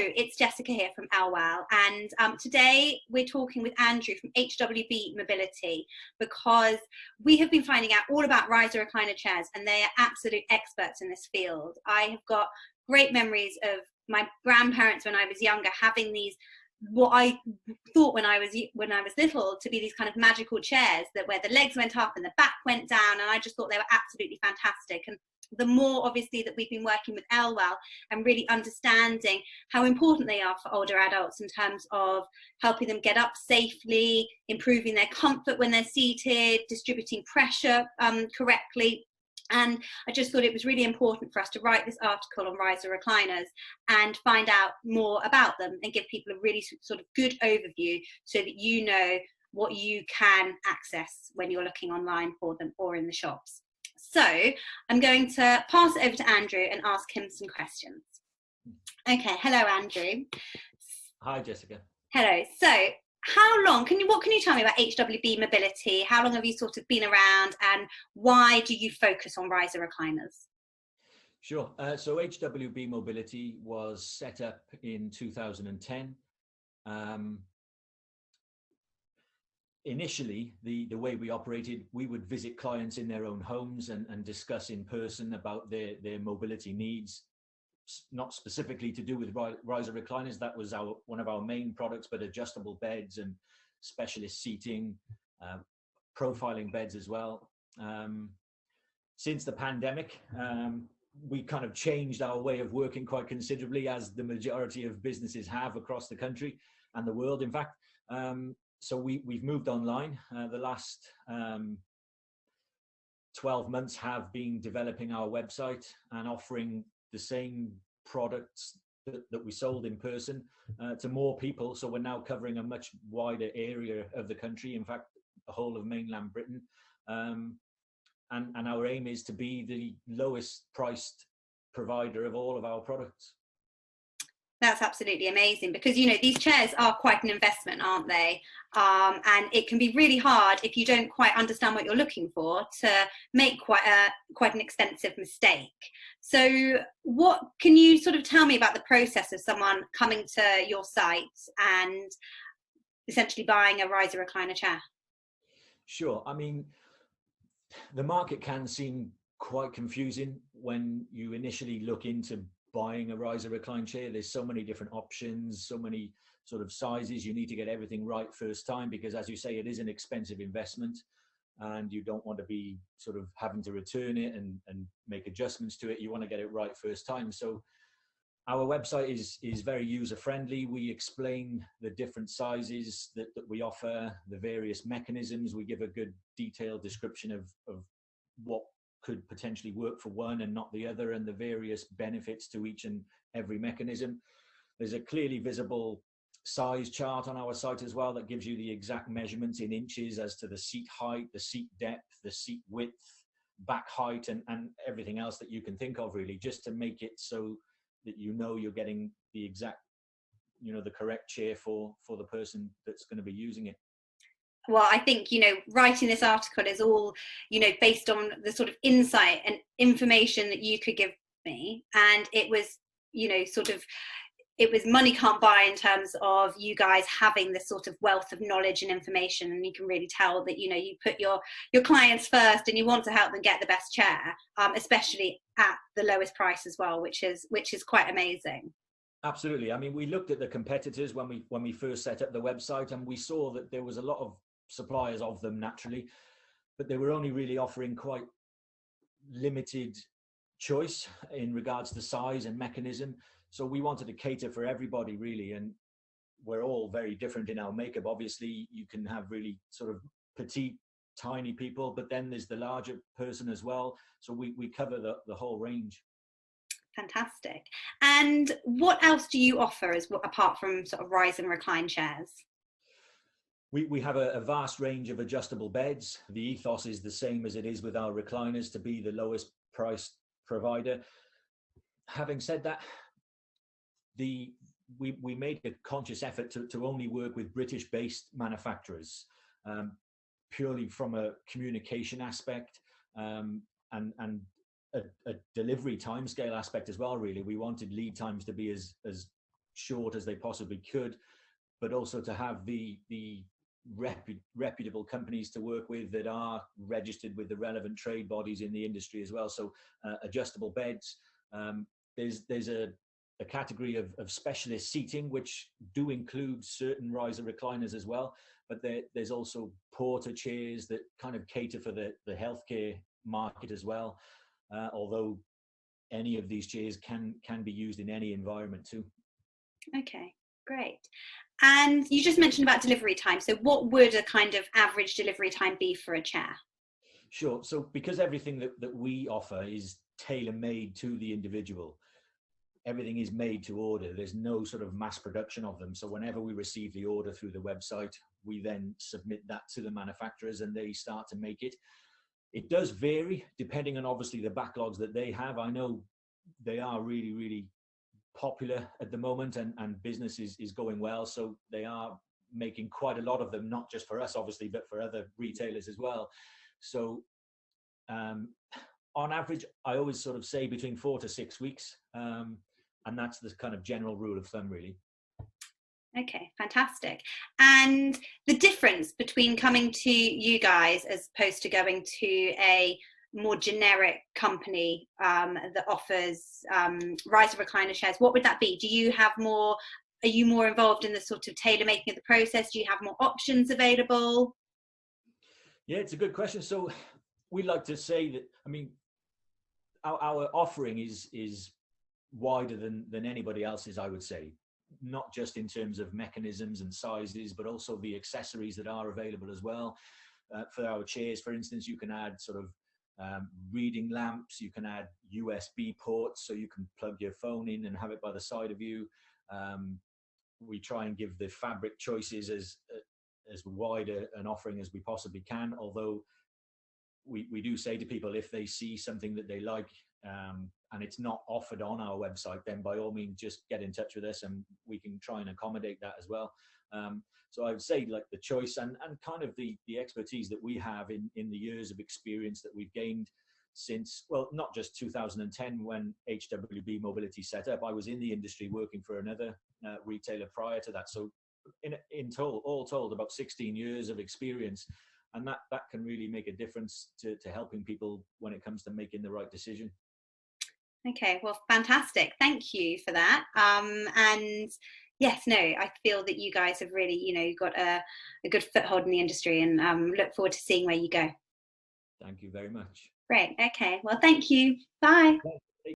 It's Jessica here from ElWell, and today we're talking with Andrew from HWB Mobility, because we have been finding out all about riser recliner chairs, and they are absolute experts in this field. I have got great memories of my grandparents when I was younger having these, what I thought when I was little to be these kind of magical chairs that where the legs went up and the back went down, and I just thought they were absolutely fantastic. And the more obviously that we've been working with ElWell and really understanding how important they are for older adults in terms of helping them get up safely, improving their comfort when they're seated, distributing pressure correctly. And I just thought it was really important for us to write this article on riser recliners and find out more about them and give people a really sort of good overview so that you know what you can access when you're looking online for them or in the shops. So I'm going to pass it over to Andrew and ask him some questions. Okay, hello Andrew. Hi Jessica. Hello. So what can you tell me about HWB Mobility? How long have you sort of been around, and why do you focus on riser recliners? Sure. So HWB Mobility was set up in 2010. Initially, the way we operated, we would visit clients in their own homes and discuss in person about their mobility needs, not specifically to do with riser recliners. That was one of our main products, but adjustable beds and specialist seating, profiling beds as well. Since the pandemic, we kind of changed our way of working quite considerably, as the majority of businesses have across the country and the world, in fact. So we've moved online. The last 12 months have been developing our website and offering the same products that we sold in person to more people. So we're now covering a much wider area of the country, in fact, the whole of mainland Britain. And our aim is to be the lowest priced provider of all of our products. That's absolutely amazing, because you know these chairs are quite an investment, aren't they? And it can be really hard if you don't quite understand what you're looking for to make quite an expensive mistake. So what can you sort of tell me about the process of someone coming to your site and essentially buying a riser recliner chair? Sure. I mean, the market can seem quite confusing when you initially look into buying a riser recline chair. There's so many different options, so many sort of sizes. You need to get everything right first time, because as you say, it is an expensive investment and you don't want to be sort of having to return it and make adjustments to it. You want to get it right first time. So our website is very user friendly. We explain the different sizes that we offer, the various mechanisms. We give a good detailed description of what could potentially work for one and not the other, and the various benefits to each and every mechanism. There's a clearly visible size chart on our site as well that gives you the exact measurements in inches as to the seat height, the seat depth, the seat width, back height, and everything else that you can think of, really, just to make it so that you know you're getting the exact, the correct chair for the person that's going to be using it. Well, I think, writing this article is all, based on the sort of insight and information that you could give me. And it was, it was money can't buy in terms of you guys having this sort of wealth of knowledge and information. And you can really tell that, you put your clients first and you want to help them get the best chair, especially at the lowest price as well, which is quite amazing. Absolutely. I mean, we looked at the competitors when we first set up the website, and we saw that there was a lot of suppliers of them, naturally, but they were only really offering quite limited choice in regards to size and mechanism. So we wanted to cater for everybody, really, and we're all very different in our makeup. Obviously, you can have really sort of petite, tiny people, but then there's the larger person as well. So we cover the whole range. Fantastic. And what else do you offer apart from sort of rise and recline chairs? We have a vast range of adjustable beds. The ethos is the same as it is with our recliners, to be the lowest priced provider. Having said that, we made a conscious effort to only work with British-based manufacturers, purely from a communication aspect and a delivery timescale aspect as well. Really, we wanted lead times to be as short as they possibly could, but also to have the reputable companies to work with that are registered with the relevant trade bodies in the industry as well. So adjustable beds. There's a category of specialist seating, which do include certain riser recliners as well. But there's also porter chairs that kind of cater for the healthcare market as well. Although any of these chairs can be used in any environment too. Okay, great. And you just mentioned about delivery time. So what would a kind of average delivery time be for a chair? Sure. So because everything that we offer is tailor-made to the individual, everything is made to order. There's no sort of mass production of them. So whenever we receive the order through the website, we then submit that to the manufacturers and they start to make it. It does vary depending on obviously the backlogs that they have. I know they are really, really popular at the moment, and business is going well, so they are making quite a lot of them, not just for us obviously, but for other retailers as well. So on average, I always sort of say between 4 to 6 weeks, and that's the kind of general rule of thumb, really. Okay, fantastic. And the difference between coming to you guys as opposed to going to a more generic company that offers riser recliner chairs, what would that be? Do you have more, are you more involved in the sort of tailor making of the process? Do you have more options available? Yeah, it's a good question. So we like to say that, I mean, our offering is wider than anybody else's, I would say, not just in terms of mechanisms and sizes, but also the accessories that are available as well. For our chairs, for instance, you can add sort of reading lamps, you can add USB ports, so you can plug your phone in and have it by the side of you. We try and give the fabric choices as wide an offering as we possibly can, although we do say to people, if they see something that they like and it's not offered on our website, then by all means just get in touch with us and we can try and accommodate that as well. So I would say, like, the choice and kind of the expertise that we have in the years of experience that we've gained since, well, not just 2010 when HWB Mobility set up. I was in the industry working for another retailer prior to that. So all told, about 16 years of experience. And that can really make a difference to helping people when it comes to making the right decision. Okay, well, fantastic. Thank you for that. And yes, no, I feel that you guys have really, you know, got a good foothold in the industry, and look forward to seeing where you go. Thank you very much. Great. Okay. Well, thank you. Bye.